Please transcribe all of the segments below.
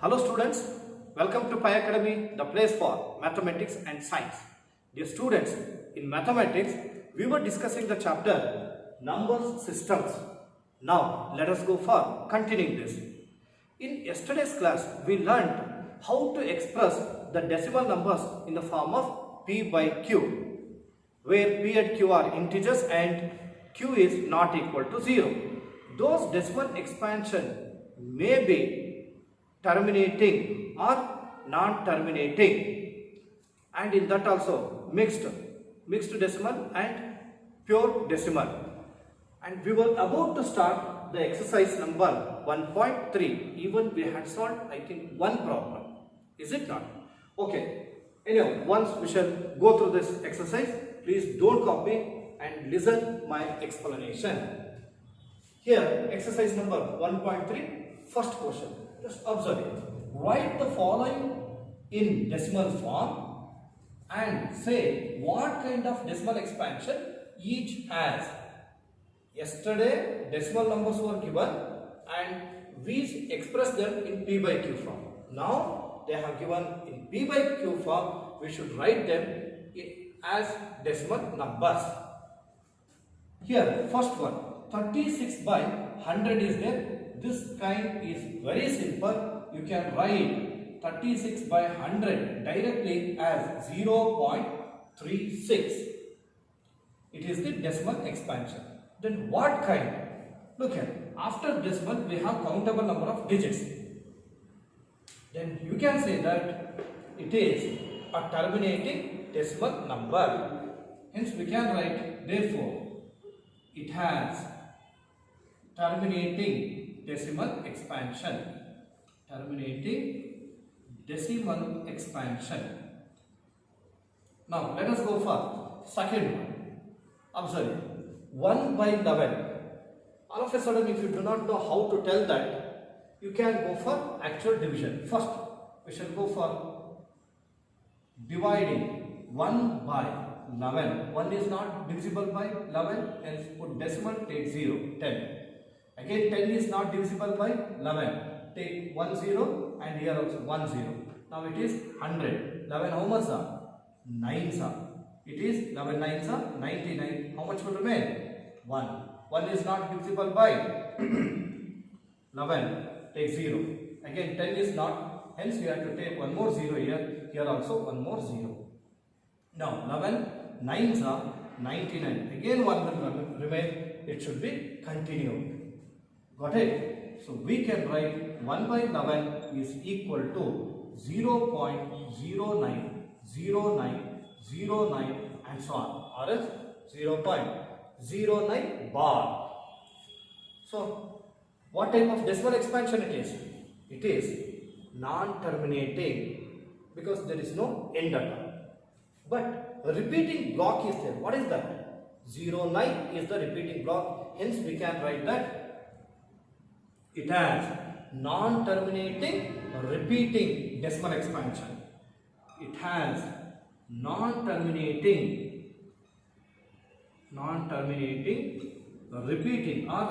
Hello students, welcome to Pi Academy, the place for mathematics and science. Dear students, in mathematics, we were discussing the chapter numbers systems. Now let us go for continuing this. In yesterday's class, we learned how to express the decimal numbers in the form of P by Q, where P and Q are integers and Q is not equal to 0. Those decimal expansion may be terminating or non-terminating, and in that also mixed decimal and pure decimal. And we were about to start the exercise number 1.3. even we had solved I think one problem, is it not? Okay, anyhow, once we shall go through this exercise, please don't copy and listen my explanation. Here exercise number 1.3, first question. Just observe it. Write the following in decimal form and say what kind of decimal expansion each has. Yesterday decimal numbers were given and we expressed them in P by Q form. Now they have given in P by Q form, we should write them as decimal numbers. Here first one, 36 by 100 is there. This kind is very simple. You can write 36 by 100 directly as 0.36. It is the decimal expansion. Then what kind? Look here. After decimal, we have countable number of digits. Then you can say that it is a terminating decimal number. Hence, we can write, therefore, it has terminating decimal expansion. Terminating decimal expansion. Now let us go for second one. Observe 1 by 11. All of a sudden, if you do not know how to tell that, you can go for actual division. First, we shall go for dividing 1 by 11. 1 is not divisible by 11, hence put decimal, take 0, 10. Again 10 is not divisible by 11. Take 1 0 and here also 1 0. Now it is 100. 11 how much are? 9 are. It is 11 9s are 99. How much will remain? 1. 1 is not divisible by 11. Take 0. Again 10 is not. Hence we have to take one more 0 here. Here also one more 0. Now 11 9s are 99. Again 1 will remain. It should be continued. Got it? So we can write 1 by 11 is equal to 0.090909 and so on, or else 0.09 bar. So what type of decimal expansion it is? It is non-terminating because there is no end at all. But a repeating block is there. What is that? 09 is the repeating block. Hence we can write that it has non-terminating repeating decimal expansion. It has non-terminating repeating or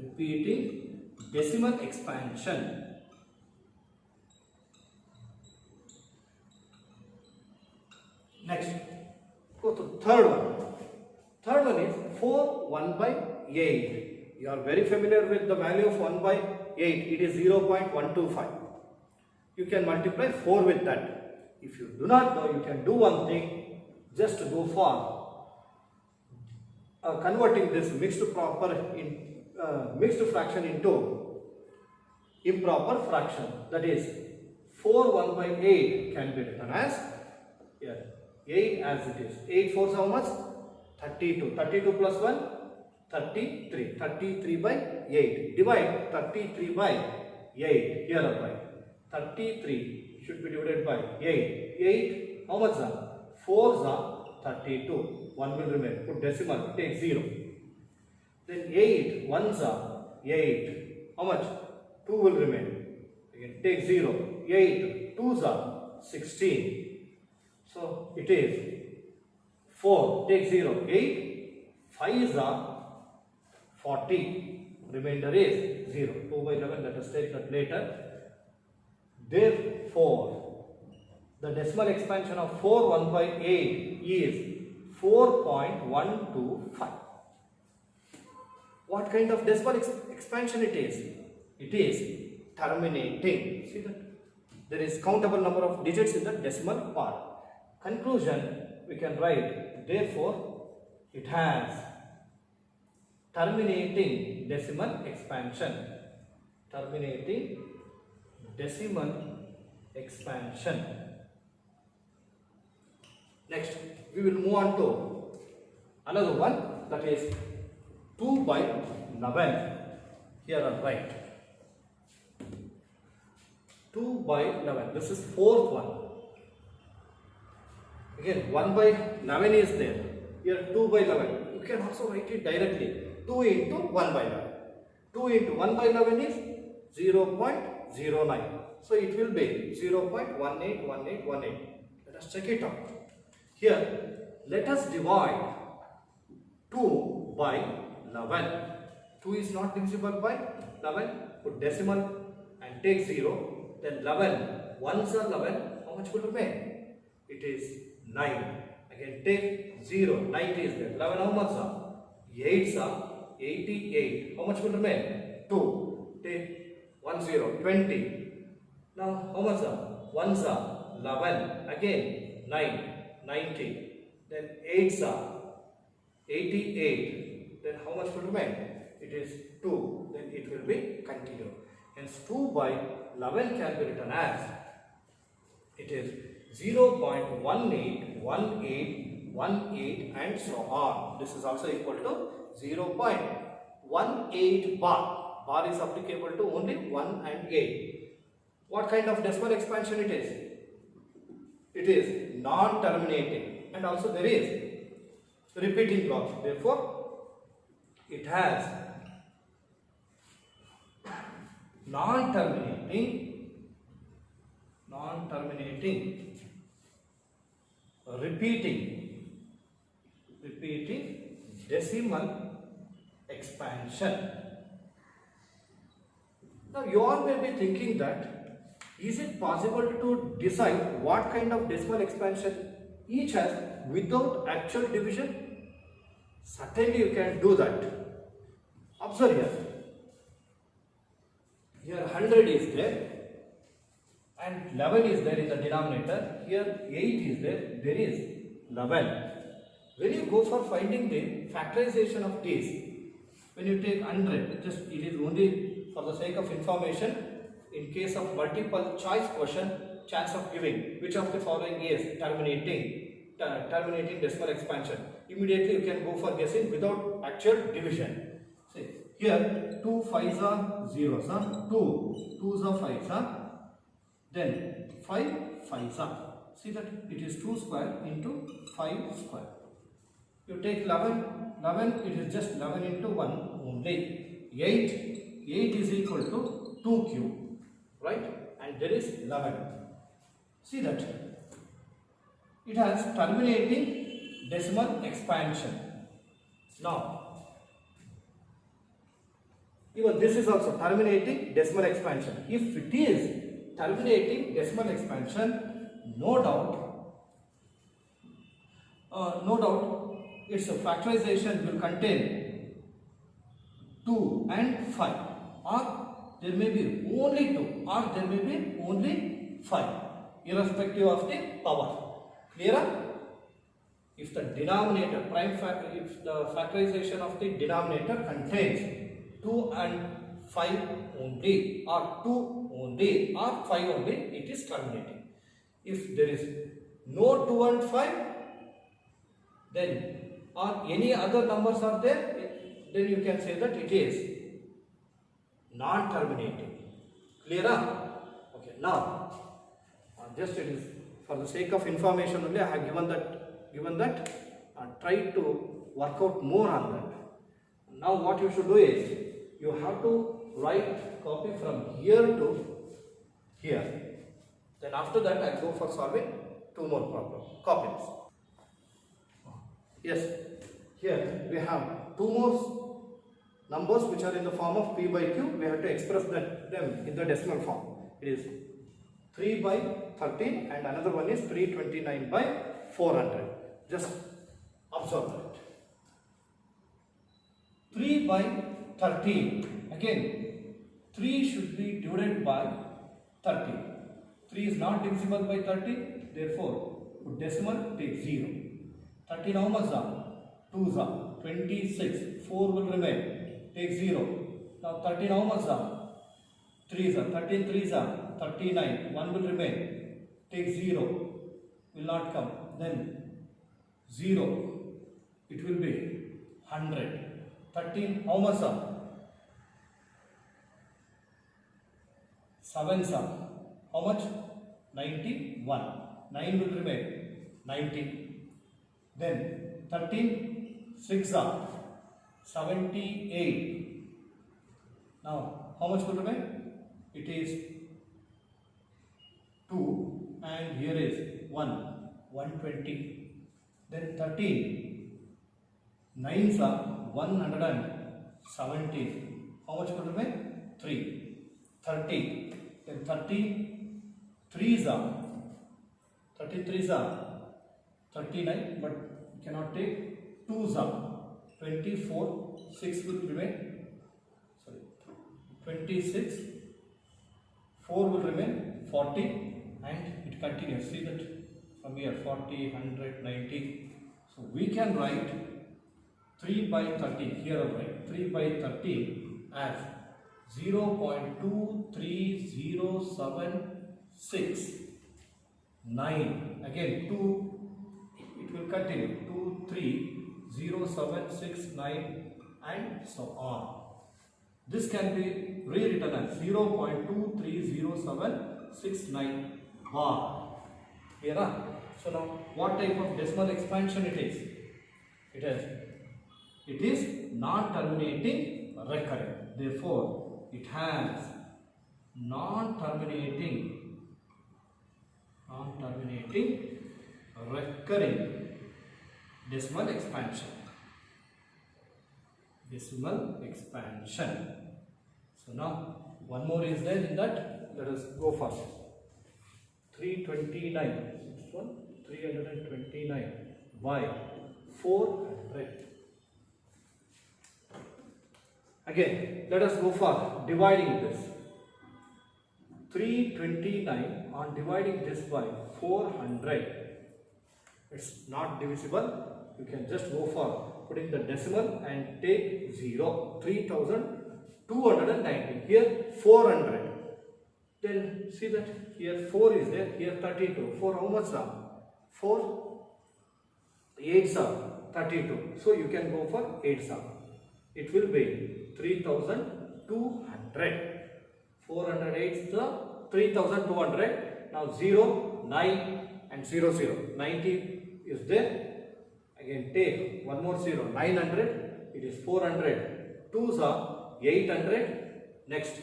repeating decimal expansion. Next, go to third one. Third one is 4 1 by 8. You are very familiar with the value of 1 by 8. It is 0.125. You can multiply 4 with that. If you do not know, you can do one thing. Just go for converting this mixed fraction into improper fraction. That is 4 1 by 8 can be written as here 8 as it is. 8 4 how much? 32. 32 plus 1? 33. 33 by 8. Divide 33 by 8. Here apply. 33 should be divided by 8. 8 how much are? 4s are 32. 1 will remain. Put decimal. Take 0. Then 8 1s are 8. How much? 2 will remain. Again take 0. 8 2s are 16. So it is 4. Take 0. 8 5s are 40, remainder is 0. 2 by 11, let us take that later. Therefore, the decimal expansion of 4 1 by 8 is 4.125. What kind of decimal expansion it is? It is terminating. See that? There is countable number of digits in the decimal part. Conclusion, we can write, therefore, it has terminating decimal expansion. Terminating decimal expansion. Next, we will move on to another one, that is 2 by 11. Here on right. 2 by 11. This is fourth one. Again, 1 by 11 is there. Here 2 by 11. You can also write it directly. 2 into 1 by 11. 2 into 1 by 11 is 0.09. So it will be 0.181818. Let us check it out. Here, let us divide 2 by 11. 2 is not divisible by 11. Put decimal and take 0. Then 11. 1s are 11. How much will remain? It is 9. Again take 0. 90 is there. 11 how much are? 8s are 88. How much will remain? 2. Take 1 0. 20. Now how much are? 1s are 11. Again 9. 90. Then 8s are 88. Then how much will remain? It is 2. Then it will be continued. Hence 2 by 11 can be written as, it is 0.181818 and so on. This is also equal to 0.18 bar. Bar is applicable to only 1 and 8. What kind of decimal expansion it is? It is non-terminating, and also there is repeating block. Therefore, it has non-terminating, repeating decimal expansion. Now you all may be thinking that, is it possible to decide what kind of decimal expansion each has without actual division? Certainly you can do that. Observe here. Here 100 is there and 11 is there in the denominator. Here 8 is there, there is 11. When you go for finding the factorization of these, when you take 100, it is only for the sake of information. In case of multiple choice question, chance of giving which of the following is terminating decimal expansion, immediately you can go for guessing without actual division. See, here 2 5s are 0s, 2 2s are 5s, then 5 5s are. See that it is 2 square into 5 square. You take 11, it is just 11 into 1 only. 8 is equal to 2 cube, right? And there is 11. See that it has terminating decimal expansion. Now, even this is also terminating decimal expansion. If it is terminating decimal expansion, no doubt its factorization will contain 2 and 5, or there may be only 2, or there may be only 5, irrespective of the power. Clear? If the denominator if the factorization of the denominator contains 2 and 5 only, or 2 only, or 5 only, it is terminating. If there is no 2 and 5, then or any other numbers are there, then you can say that it is non-terminating. Clear? Okay. Now, just it is for the sake of information only, I have given that. Try to work out more on that. Now, what you should do is, you have to write copy from here to here. Then after that, I go for solving 2 more problems. Copy this. Yes, here we have 2 more numbers which are in the form of p by q. We have to express them in the decimal form. It is 3 by 13 and another one is 329 by 400. Just observe that. 3 by 13. Again, 3 should be divided by 30. 3 is not divisible by 30. Therefore, put decimal, take 0. 13 how much are? 2s are 26. 4 will remain. Take 0. Now 13 how much are? 3s are 13 3s are 39. 1 will remain. Take 0. Will not come. Then 0. It will be 100. 13 how much are? 7s are how much? 91. 9 will remain. 90. Then 13 6 are 78. Now how much will remain? It is 2 and here is 120. Then 13 9s are 117. How much will remain? 3. 30. Then 33s are 39, but you cannot take 2s are 24. 6 will remain. Sorry, 26. 4 will remain. 40 and it continues. See that from here 40, 100, 90. So we can write 3 by 30. Here I write 3 by 30 as 0.23076. Again 2, it will continue 230769 and so on. This can be rewritten as 0.23069 bar. Here, so now what type of decimal expansion it is? It is non-terminating recurrent. Therefore, it has non-terminating recurring decimal expansion. So now one more is there in that. Let us go for 329. This one 329 by 400. Again, let us go for dividing this. 329 on dividing this by 400. It's not divisible. You can just go for putting the decimal and take 0. 3290. Here 400. Then see that here 4 is there. Here 32. 4 how much are? 4 8s are 32. So you can go for 8s are. It will be 3200. 408 is the 3200. Now 0, 9 and 0, 0. 90 is there. Again take one more 0. 900. It is 400. 2s are 800. Next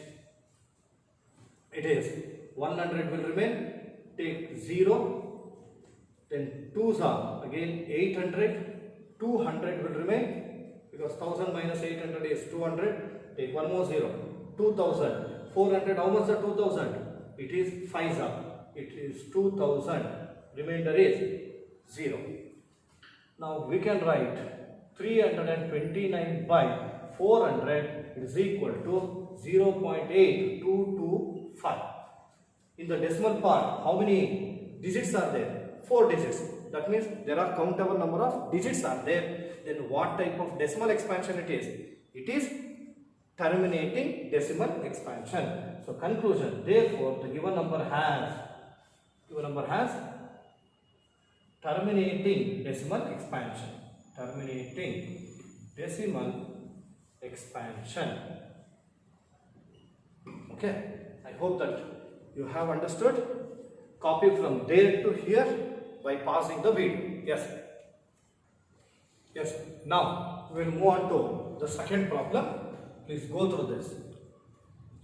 it is 100 will remain. Take 0. Then 2s are again 800. 200 will remain. Because 1000 minus 800 is 200. Take one more 0. 2000. 400. How much is 2000? It is 5s up. It is 2000. Remainder is 0. Now we can write 329 by 400 is equal to 0.8225. In the decimal part, how many digits are there? 4 digits. That means there are countable number of digits are there. Then what type of decimal expansion it is? It is terminating decimal expansion. So conclusion, therefore the given number has terminating decimal expansion. Okay, I hope that you have understood. Copy from there to here by pausing the video. Yes. Now we will move on to the second problem. Please go through this.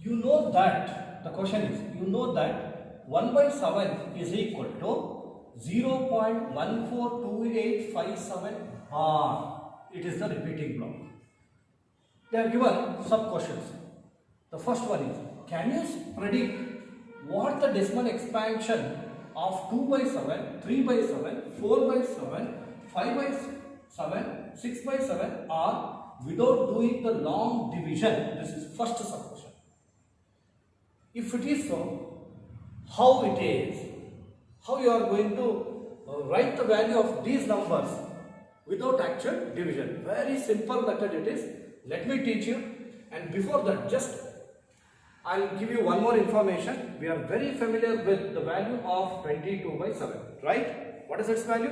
You know that the question is, 1 by 7 is equal to 0.142857 bar. It is the repeating block. They are given sub questions. The first one is, can you predict what the decimal expansion of 2 by 7, 3 by 7, 4 by 7, 5 by 7, 6 by 7 are without doing the long division. This is first supposition. If it is so, how it is? How you are going to write the value of these numbers without actual division? Very simple method it is. Let me teach you. And before that, just I'll give you one more information. We are very familiar with the value of 22 by 7, right? What is its value?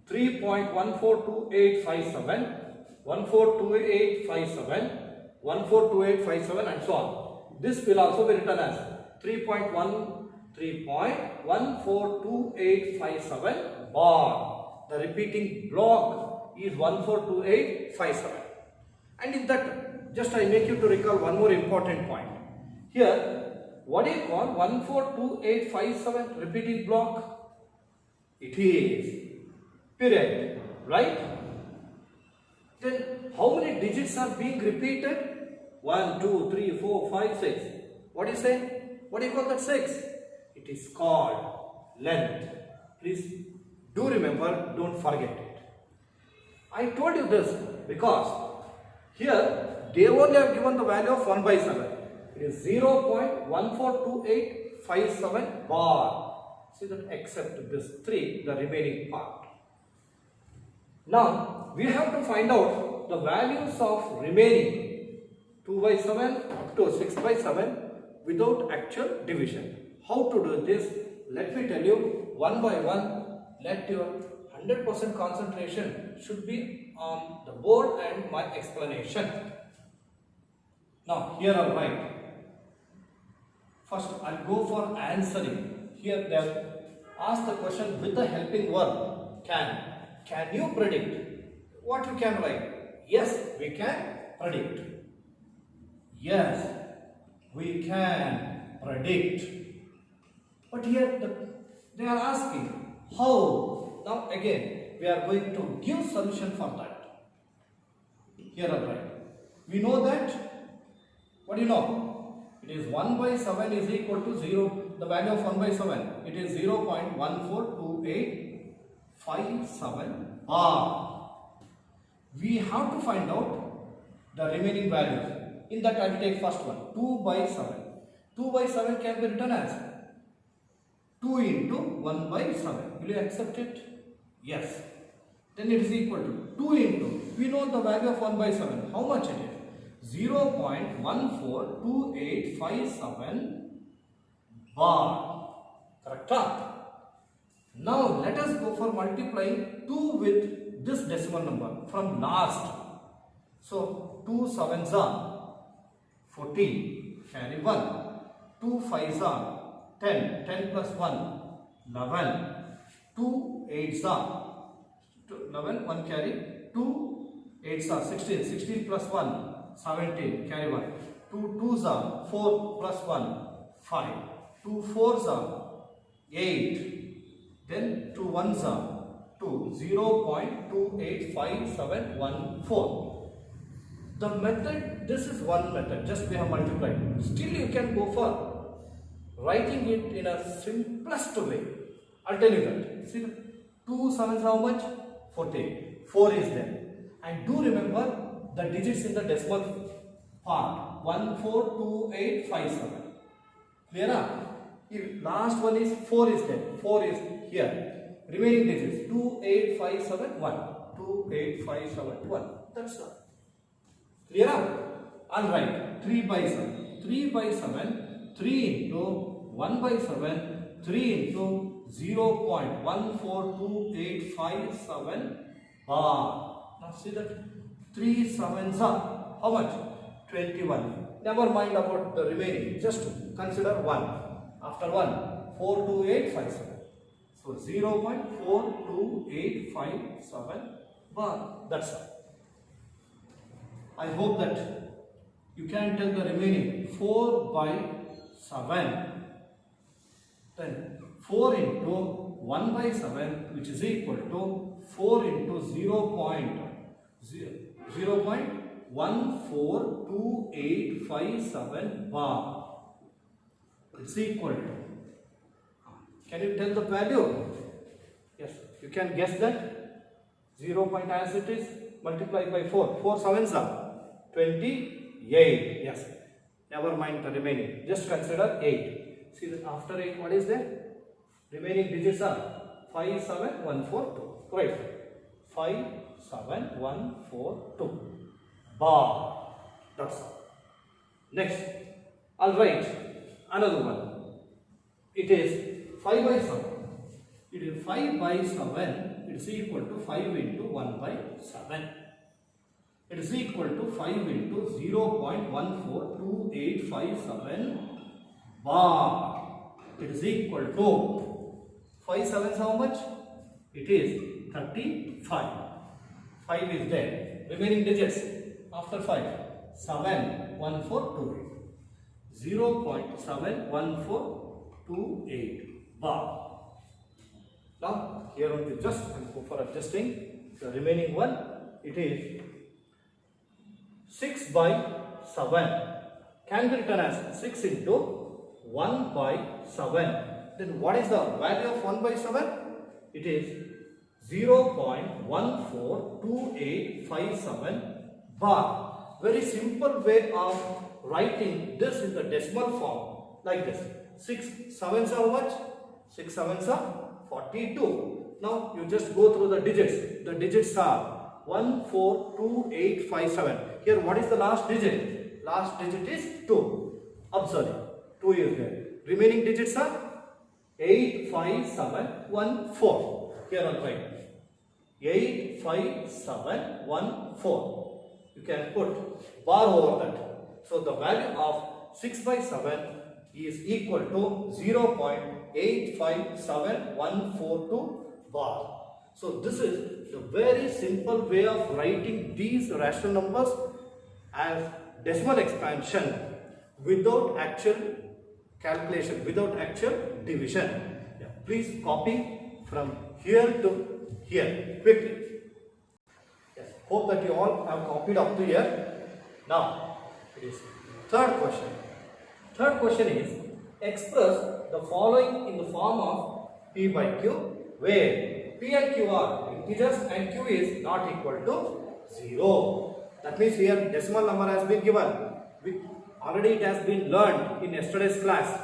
3.142857, 142857, 142857 and so on. This will also be written as 3.142857 bar. The repeating block is 142857. And in that, just I make you to recall one more important point. Here, what do you call 142857 repeating block? It is period, right? Then how many digits are being repeated? 1, 2, 3, 4, 5, 6. What do you say? What do you call that 6? It is called length. Please do remember, don't forget it. I told you this because here they only have given the value of 1 by 7. It is 0.142857 bar. See that except this 3, the remaining part. Now we have to find out the values of remaining 2 by 7 up to 6 by 7 without actual division. How to do this? Let me tell you one by one. Let your 100% concentration should be on the board and my explanation. Now here I'll write. First I'll go for answering. Here they have asked the question with the helping verb can. Can you predict? What you can write? Yes, we can predict. Yes, we can predict. But here they are asking how. Now again we are going to give solution for that. Here I write. We know that. What do you know? It is 1 by 7 is equal to 0. The value of 1 by 7. It is 0.142857 bar. We have to find out the remaining values. In that I will take first one. 2 by 7. 2 by 7 can be written as 2 into 1 by 7. Will you accept it? Yes. Then it is equal to 2 into. We know the value of 1 by 7. How much it is? 0.142857 bar. Correct? Now let us go for multiplying 2 with this decimal number from last. So 2 sevens are 14. Carry 1. 2 fives are 10. 10 plus 1 11. 2 eights are 11. 1 carry. 2 eights are 16. 16 plus 1 17, carry 1. 2 twos are 4 plus 1, 5. 2 fours are 8. Then 2 ones are 2, 0.285714. The method, this is one method, just we have multiplied. Still you can go for writing it in a simplest way. I'll tell you that. See, 2 sevens how much? 14. 4 is there. And do remember the digits in the decimal part 142857. Clear? If last one is 4 is there, 4 is here. Remaining digits 28571. 28571. That's all. Clear? Alright. 3 by 7. 3 by 7. 3 into 1 by 7. 3 into 0.142857 bar. Now see that 3 sevens are how much? 21. Never mind about the remaining. Just consider 1. After 1, 42857. So 0.42857 bar. That's all. I hope that you can tell the remaining 4 by 7. Then 4 into 1 by 7, which is equal to 4 into 0.142857 bar. It's equal to. Can you tell the value? Yes, you can guess that. 0 point as it is, multiply by 4. 4 sevens are 28. Yes. Never mind the remaining. Just consider 8. See that after 8, what is there? Remaining digits are 5, 7, 1, 4, 2. Right. 5, 7, 1, 4, 2. Bar. That's all. Next. I'll write another one. It is 5 by 7. It is 5 by 7. It is equal to 5 into 1 by 7. It is equal to 5 into 0.142857 bar. It is equal to 5 sevens how much? It is 35. 5 is there. Remaining digits after 5. 71428. 0.71428 bar. Now here only just go for adjusting the remaining one. It is 6 by 7 can be written as 6 into 1 by 7. Then what is the value of 1 by 7? It is 0.142857 bar. Very simple way of writing this in the decimal form like this. 6 sevens are how much? 6 sevens are 42. Now you just go through the digits. The digits are 142857. Here what is the last digit? Last digit is 2. Observe. 2 is there. Remaining digits are 85714. Here I'll write 85714. You can put bar over that. So the value of 6 by 7 is equal to 0.857142 bar. So this is the very simple way of writing these rational numbers as decimal expansion without actual calculation, without actual division. Yeah. Please copy from here to here quickly. Yes. Hope that you all have copied up to here. Now it is third question. Third question is express the following in the form of P by Q where P and Q are integers and Q is not equal to 0. That means here decimal number has been given. Already it has been learned in yesterday's class.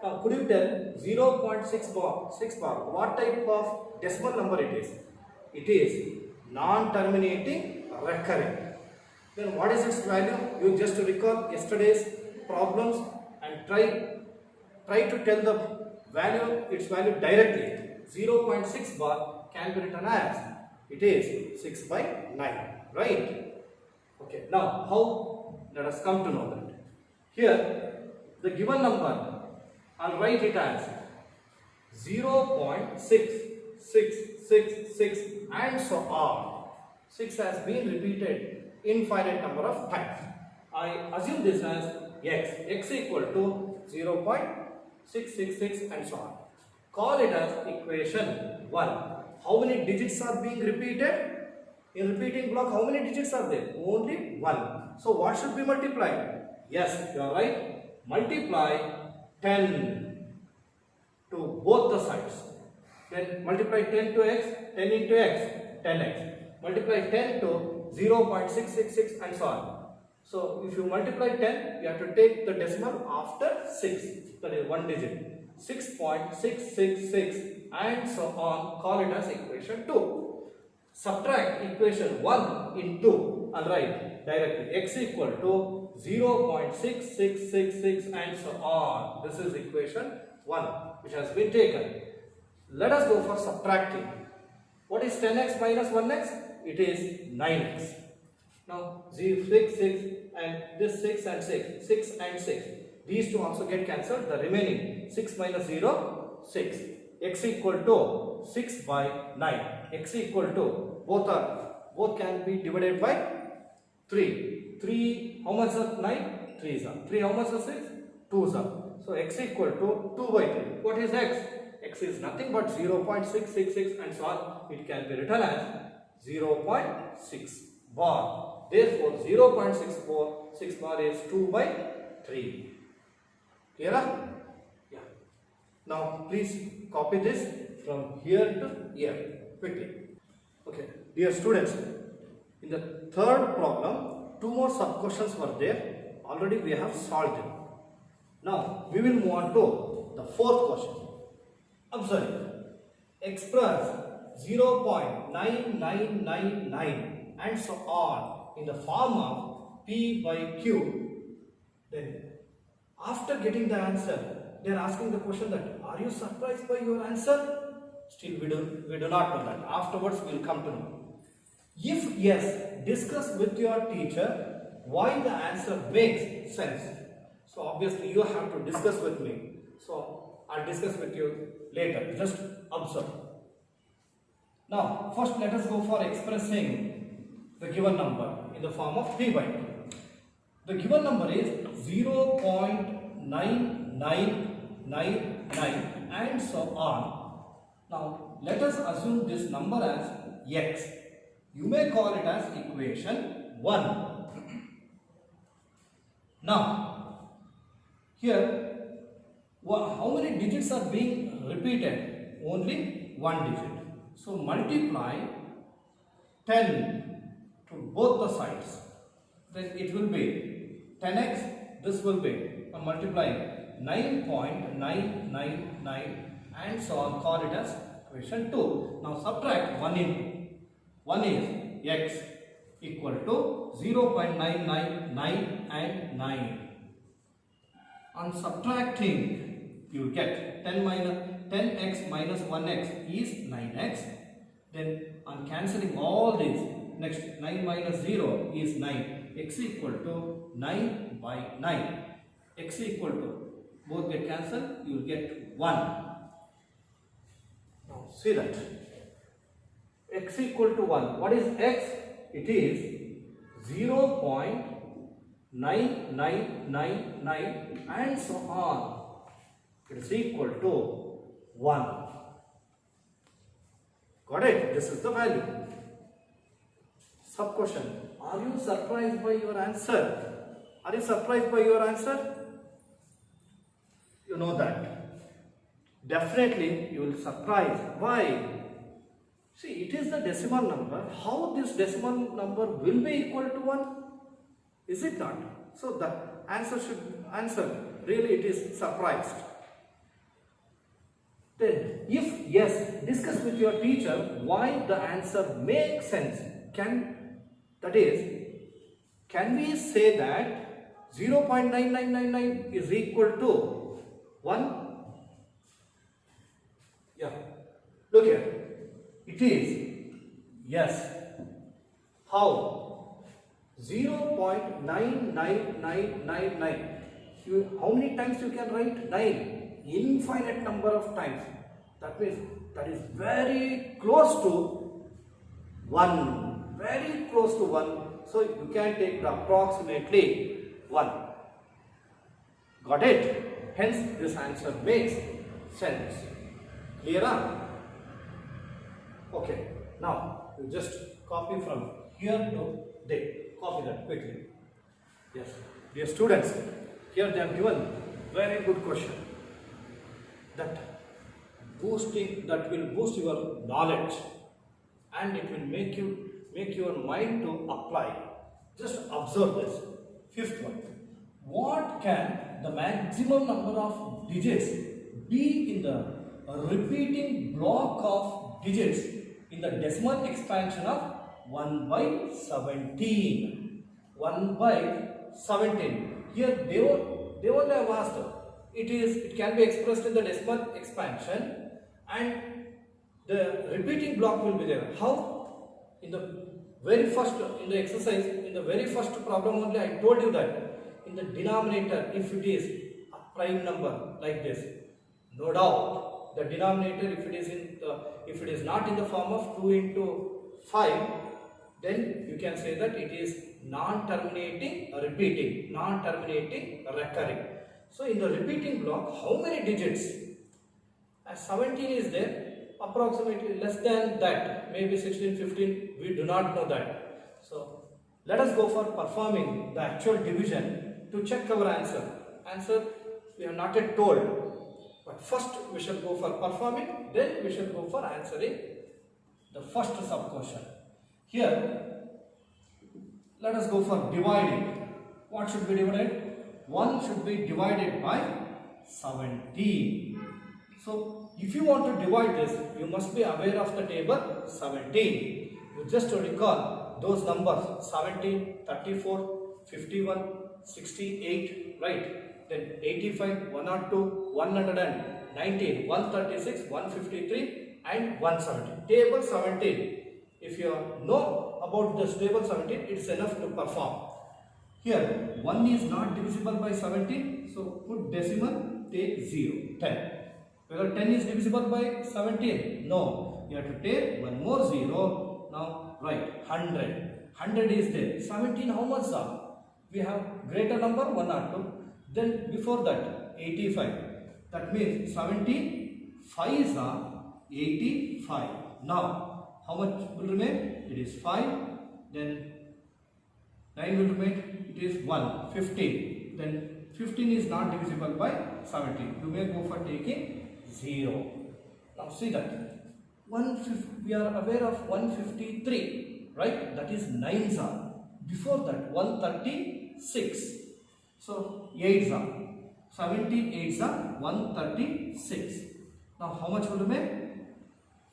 Now could you tell 0.6 bar what type of decimal number it is? It is non-terminating recurring. Then what is its value? You just recall yesterday's problems and try to tell the value, its value directly. 0.6 bar can be written as it is 6 by 9, right? Okay, now how? Let us come to know that. Here, the given number, I'll write it as 0.6666 and so on. 6 has been repeated infinite number of times. I assume this as x equal to 0.666 and so on. Call it as equation 1. How many digits are being repeated? In repeating block, how many digits are there? Only 1. So what should be multiplied? Yes, you are right. Multiply 10 to both the sides. Then multiply 10 to x, 10 into x, 10x. Multiply 10 to 0.666 and so on. So if you multiply 10, you have to take the decimal after 6. That is 1 digit. 6.666 and so on. Call it as equation 2. Subtract equation 1 into, I'll write directly, x equal to 0.6666 and so on. This is equation 1 which has been taken. Let us go for subtracting. What is 10x minus 1x? It is 9x. Now 0, 6, 6 and this 6 and 6, 6 and 6. These two also get cancelled. The remaining 6 minus 0, 6. X equal to 6 by 9. X equal to, both can be divided by 3. 3, how much is 9? 3 is 3. How much is 6? 2 is. So x equal to 2 by 3. What is x? X is nothing but 0.666 and so on. It can be written as 0.6 bar. Therefore 0.6 bar is 2 by 3. Clear? Now please copy this from here to here quickly. Okay, dear students, in the third problem, 2 more sub questions were there. Already we have solved them. Now we will move on to the fourth question. Observe. Express 0.9999 and so on in the form of P by Q. Then after getting the answer, they are asking the question that, are you surprised by your answer? Still we do not know that. Afterwards we will come to know. If yes, discuss with your teacher why the answer makes sense. So obviously you have to discuss with me. So I'll discuss with you later. Just observe. Now first let us go for expressing the given number in the form of P by Q. The given number is 0.9999 and so on. Now let us assume this number as x. You may call it as equation 1. Now here how many digits are being repeated? Only one digit. So multiply 10 to both the sides. Then it will be 10x. This will be multiplying 9.999 and so on. Call it as equation 2. Now subtract 1 into 1 is x equal to 0.999 and 9. On subtracting, you get 10x minus 1x is 9x. Then on cancelling all these, next 9 minus 0 is 9. X equal to 9 by 9. X equal to, both get cancelled, you will get 1. Now see that. X equal to 1. What is x? It is 0.9999 and so on. It is equal to 1. Got it? This is the value. Sub question. Are you surprised by your answer? Are you surprised by your answer? You know that. Definitely you will surprise. Why? See, it is the decimal number. How this decimal number will be equal to 1? Is it not? So the answer should answer. Really it is surprised. Then if yes, discuss with your teacher why the answer makes sense. Can we say that 0.9999 is equal to 1? Yeah. Look here. It is. Yes. How? 0.99999. How many times you can write? 9. Infinite number of times. That means that is very close to 1. Very close to 1. So you can take the approximately 1. Got it? Hence this answer makes sense. Clear? Okay. Now you just copy from here to there. Copy that quickly. Yes. Dear students, here they have given very good question. That will boost your knowledge and it will make your mind to apply. Just observe this. Fifth one. What can the maximum number of digits be in the repeating block of digits in the decimal expansion of 1 by 17? 1 by 17. Here they only have asked. It can be expressed in the decimal expansion and the repeating block will be there. How? In the very first, in the exercise, in the very first problem only I told you that in the denominator, if it is a prime number like this, no doubt the denominator, if it is not in the form of 2 into 5, then you can say that it is non-terminating repeating, non-terminating recurring. So in the repeating block, how many digits? As 17 is there, approximately less than that, maybe 16, 15, we do not know that. So let us go for performing the actual division to check our answer. Answer we have not yet told. But first we shall go for performing, then we shall go for answering the first sub question. Here, let us go for dividing. What should be divided? 1 should be divided by 17. So, if you want to divide this, you must be aware of the table 17. You just recall those numbers 17, 34, 51, 68, right? Then 85, 102, 119, 136, 153 and 117. Table 17. If you know about this table 17, it's enough to perform. Here 1 is not divisible by 17, so put decimal, take 0, 10. Whether 10 is divisible by 17? No. You have to take one more 0. Now write 100. 100 is there. 17 how much are? We have greater number 1 or 2. Then before that 85. That means 17 5s are 85. Now how much will remain? It is 5. Then 9 will remain. It is 1. 15. Then 15 is not divisible by 17. You may go for taking 0. Now see that we are aware of 153, right? That is 9s are. Before that 136. So 8s are. 17 8s are 136. Now how much will remain?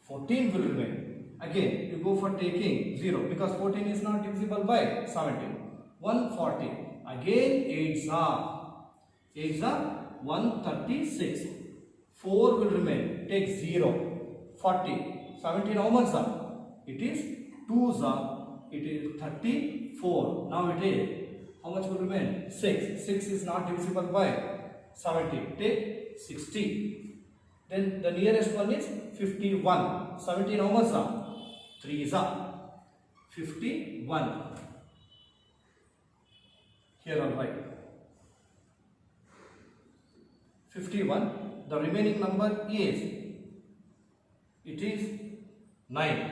14 will remain. Again you go for taking 0 because 14 is not divisible by 17. 140. Again 8s are. 8s are 136. 4 will remain. Take 0. 40. 17 how much are? It is 2s are. It is 34. Now it is. How much will remain? 6. 6 is not divisible by 17. Take 60. Then the nearest one is 51. 17 how much are? 3s are. 51. Here I'll write 51. The remaining number is, it is 9.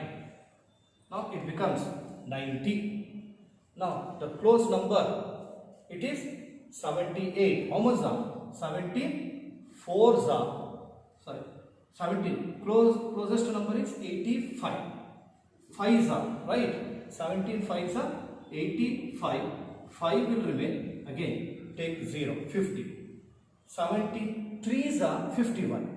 Now it becomes 90. Now the close number, it is 78. How much are? 17 4s are. Sorry, 17. Closest number is 85. 5s are, right? 17 5s are 85. 5 will remain. Again take 0. 50. 73s are 51,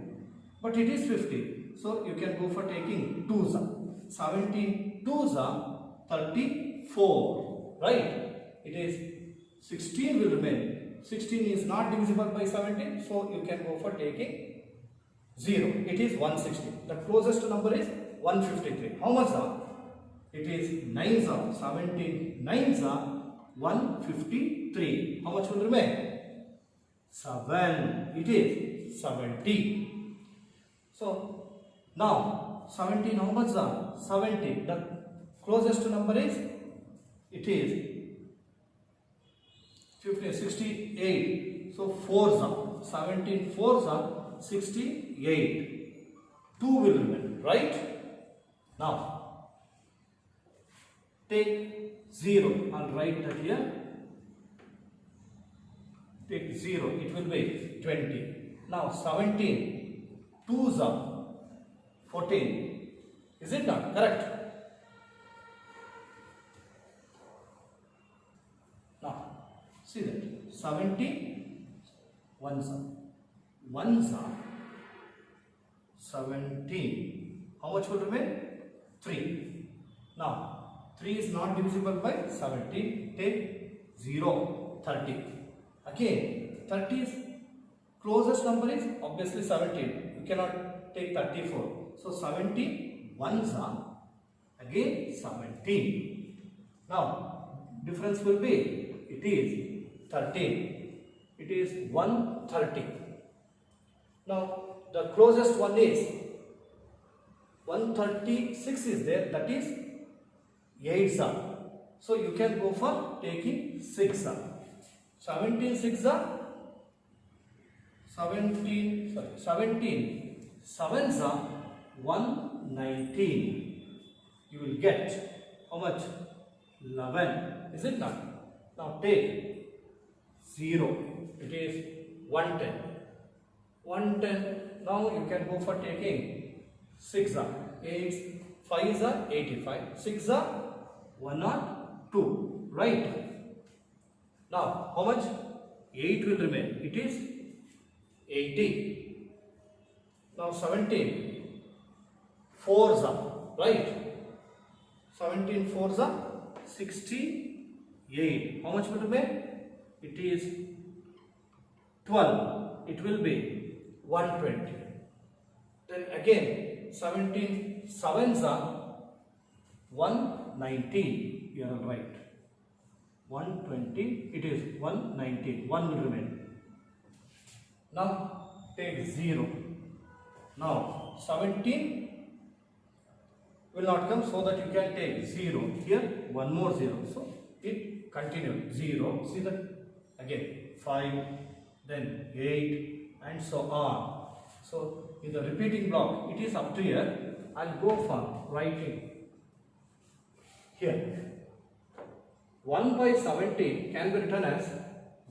but it is 50, so you can go for taking 2s are. 17 2s are 34, right? It is 16 will remain. 16 is not divisible by 17, so you can go for taking 0. It is 160. The closest number is 153. How much are? It is 9s are. 17 9s are 153. How much will remain? 7. It is 70. So now 17 how much are? 70. The closest number is, it is 50, 68. So 4s are. 17 4s are 68. 2 will remain, right? Now take 0 and write that here. Take 0, it will be 20. Now 17 2s are 14. Is it not correct? Now see that 70 1s are. 1s are 17. How much will remain? 3. Now 3 is not divisible by 17. Take 0. 30. Again 30 is closest number is obviously 17. You cannot take 34. So 70 1s are. Again 17. Now difference will be, it is 13. It is 130. Now the closest one is 136 is there, that is 8s are. So you can go for taking 6 are. 17 6 are 17 7s are 119. You will get how much? 11. Is it not? Now take 0. It is 110. 110. Now you can go for taking 6 are 8, 5 are 85, 6 are 102, right? Now how much? 8 will remain. It is 80. Now 17 4s are, right? 17 4s are 68. How much will remain? It is 12. It will be 120. Then again 17 7s are 119. You are right. 120. It is 119. 1 will remain. Now take 0. Now 17 will not come, so that you can take 0. Here one more 0. So it continues 0. See that again 5, then 8, and so on. So in the repeating block, it is up to here. I'll go for writing here. 1 by 17 can be written as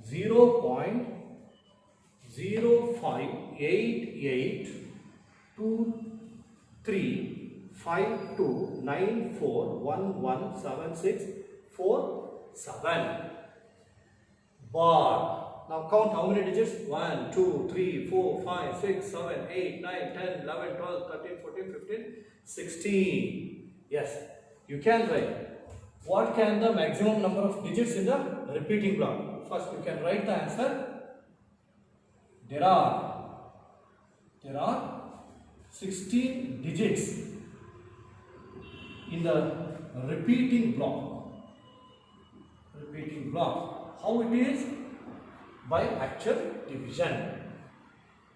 0.05888235294117647 bar. Now count how many digits? 1, 2, 3, 4, 5, 6, 7, 8, 9, 10, 11, 12, 13, 14, 15, 16. Yes, you can write. What can the maximum number of digits in the repeating block? First you can write the answer. There are 16 digits in the repeating block. Repeating block. How it is? By actual division.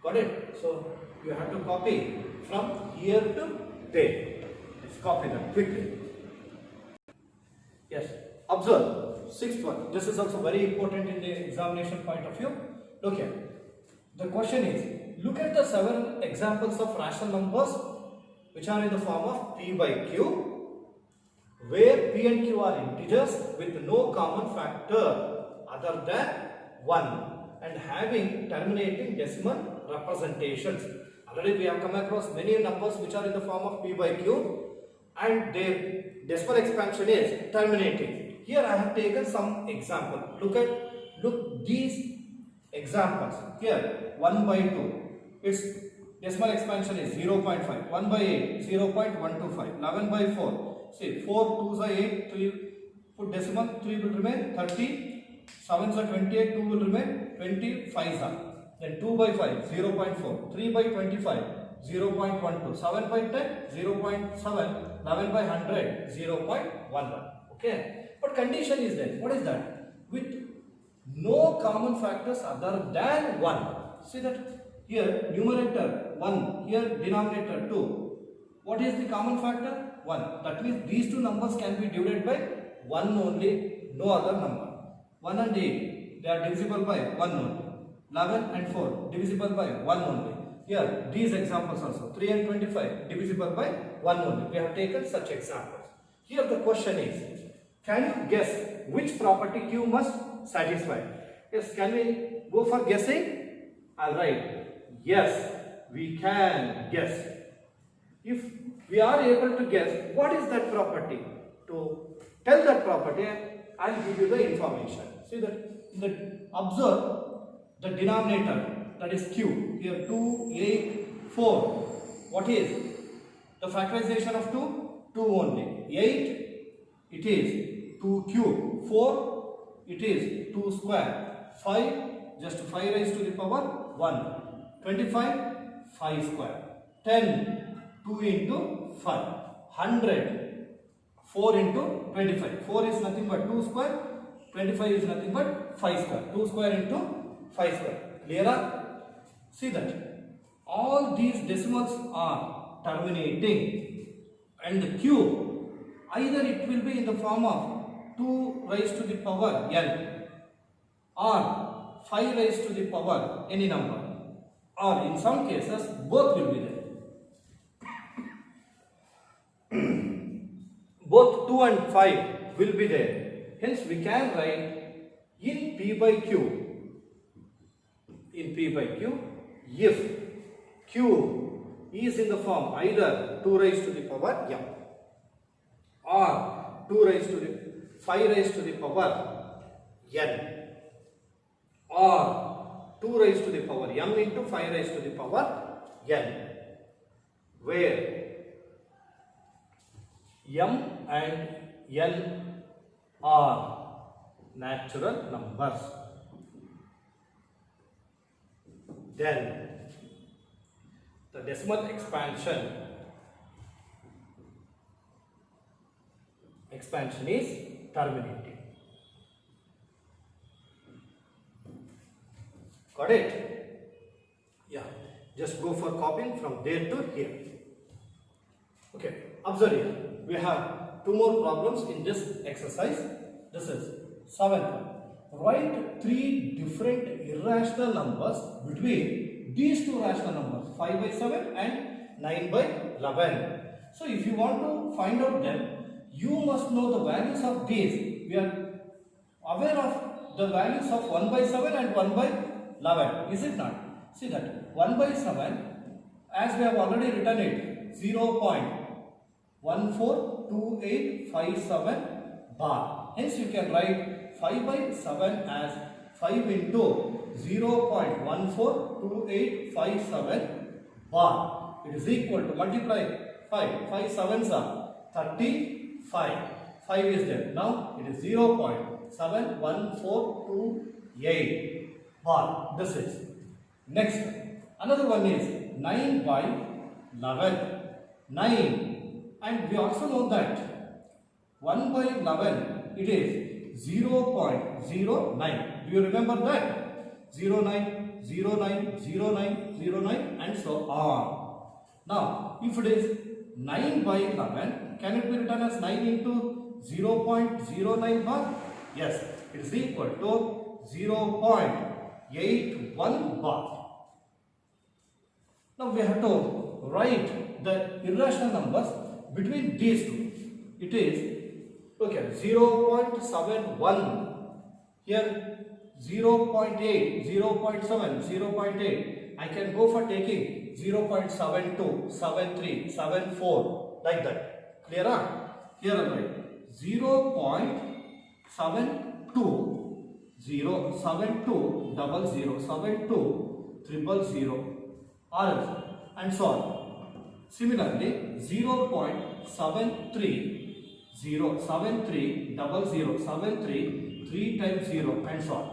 Got it? So you have to copy from here to there. Let's copy that quickly. Yes. Observe. Sixth one. This is also very important in the examination point of view. Look here. The question is, look at the 7 examples of rational numbers which are in the form of P by Q, where P and Q are integers with no common factor other than 1 and having terminating decimal representations. Already we have come across many numbers which are in the form of P by Q and their decimal expansion is terminating. Here I have taken some example. Look these examples. Here 1 by 2, its decimal expansion is 0.5. 1 by 8, 0.125. 11 by 4, see 4 2s are 8, 3 put decimal, 3 will remain 30. 7s are 28, 2 will remain 25s are. Then 2 by 5, 0.4. 3 by 25, 0.12. 7 by 10, 0.7. 11 by 100, 0.11. Okay. But condition is there. What is that? With no common factors other than 1. See that here numerator 1, here denominator 2. What is the common factor? 1. That means these two numbers can be divided by 1 only, no other number. 1 and 8, they are divisible by 1 only. 11 and 4, divisible by 1 only. Here, these examples also. 3 and 25, divisible by 1 only. We have taken such examples. Here the question is, can you guess which property Q must satisfy? Yes, can we go for guessing? Alright. Yes, we can guess. If we are able to guess, what is that property? To tell that property, I'll give you the information. See that, observe the denominator, that is Q. Here 2, 8, 4. What is the factorization of 2? 2 only. 8, it is 2 cube. 4, it is 2 square. 5, just 5 raised to the power 1. 25, 5 square. 10, 2 into 5. 100, 4 into 25. 4 is nothing but 2 square. 25 is nothing but 5 square. 2 square into 5 square. Clear? See that all these decimals are terminating, and the cube, either it will be in the form of 2 raised to the power n or 5 raised to the power any number, or in some cases both will be there. Both 2 and 5 will be there. Hence we can write in P by Q, if q is in the form either 2 raised to the power m or 2 raised to the 5 raised to the power n or 2 raised to the power m into 5 raised to the power n, where m and n are natural numbers, then the decimal expansion is terminating. Got it? Yeah. Just go for copying from there to here. Okay. Observe here. We have two more problems in this exercise. This is 7th one. Write 3 different irrational numbers between these two rational numbers, 5 by 7 and 9 by 11. So if you want to find out them, you must know the values of these. We are aware of the values of 1 by 7 and 1 by 11. Is it not? See that 1 by 7, as we have already written it, 0.142857 bar. Hence you can write 5 by 7 as 5 into 0.142857 bar. It is equal to, multiply 5. 5 sevens are 35. 5 is there. Now it is 0.71428 bar. This is. Next, another one is 9 by 11. 9. And we also know that 1 by 11, it is 0.09. Do you remember that? 09, 09, 09, 09 and so on. Now, if it is 9 by 11, can it be written as 9 into 0.09 bar? Yes, it is equal to 0.81 bar. Now, we have to write the irrational numbers between these two. It is, okay, 0.71, here 0.8, 0.7, 0.8. I can go for taking 0.72, 73, 74, like that. Clear? Here I will write 0.72, 0, 72, 00, 72, 000, or else, and so on. Similarly, 0.73, 0, 73, 00, 73, 3 times 0 and so on.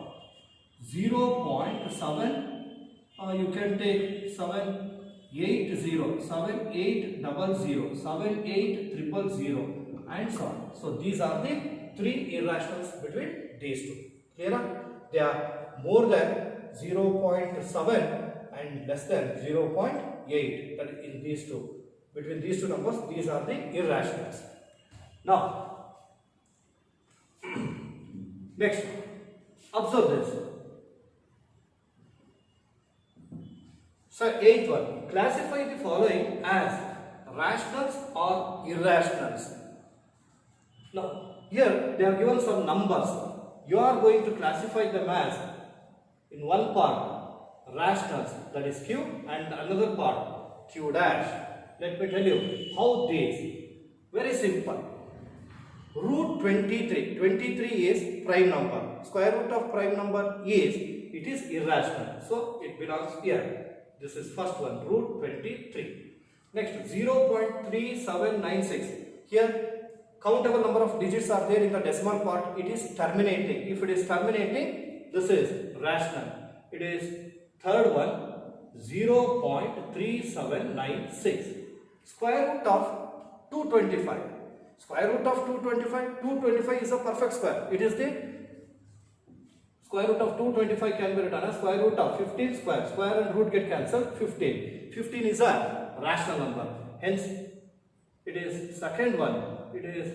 0.7, you can take 780, 7800, 78000 and so on. So these are the 3 irrationals between these two. Clear? They are more than 0.7 and less than 0.8. That in these two. Between these two numbers, these are the irrationals. Now, next, observe this. So, 8th one, classify the following as rationals or irrationals. Now, here they have given some numbers. You are going to classify them as, in one part, rationals, that is q, and another part, q dash. Let me tell you how these. Very simple. Root 23. 23 is prime number. Square root of prime number is, it is irrational. So, it belongs here. This is first one, root 23. Next, 0.3796. Here, countable number of digits are there in the decimal part. It is terminating. If it is terminating, this is rational. It is third one, 0.3796. Square root of 225. Square root of 225. 225 is a perfect square. It is the square root of 225 can be written as square root of 15 square. Square and root get cancelled. 15. 15 is a rational number. Hence, it is second one. It is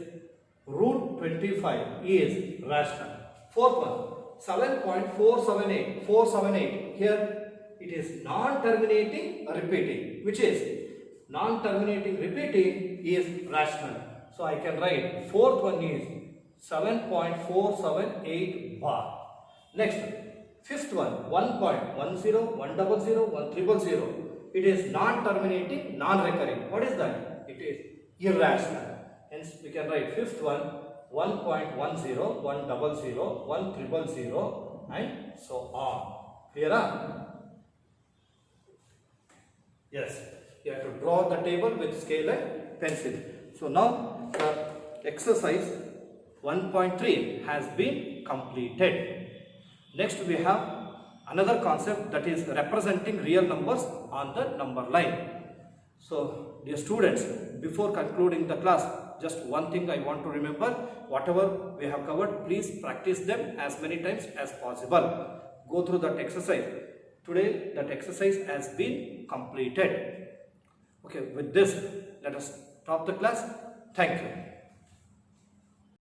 root 25 is rational. Fourth one, 7.478. 478. Here, it is non-terminating repeating. Which is non-terminating repeating is rational. So, I can write fourth one is 7.478 bar. Next, Fifth one, 1.10, 100, 100. It is non-terminating, non-recurring. What is that? It is irrational. Hence, we can write fifth one, 1.10, 100, 100, and so on. Clear? Yes. You have to draw the table with scale and pencil. So now the exercise 1.3 has been completed. Next we have another concept, that is representing real numbers on the number line. So dear students, before concluding the class, just one thing I want to remember, whatever we have covered, please practice them as many times as possible. Go through that exercise. Today that exercise has been completed. Okay, with this let us stop the class. Thank you.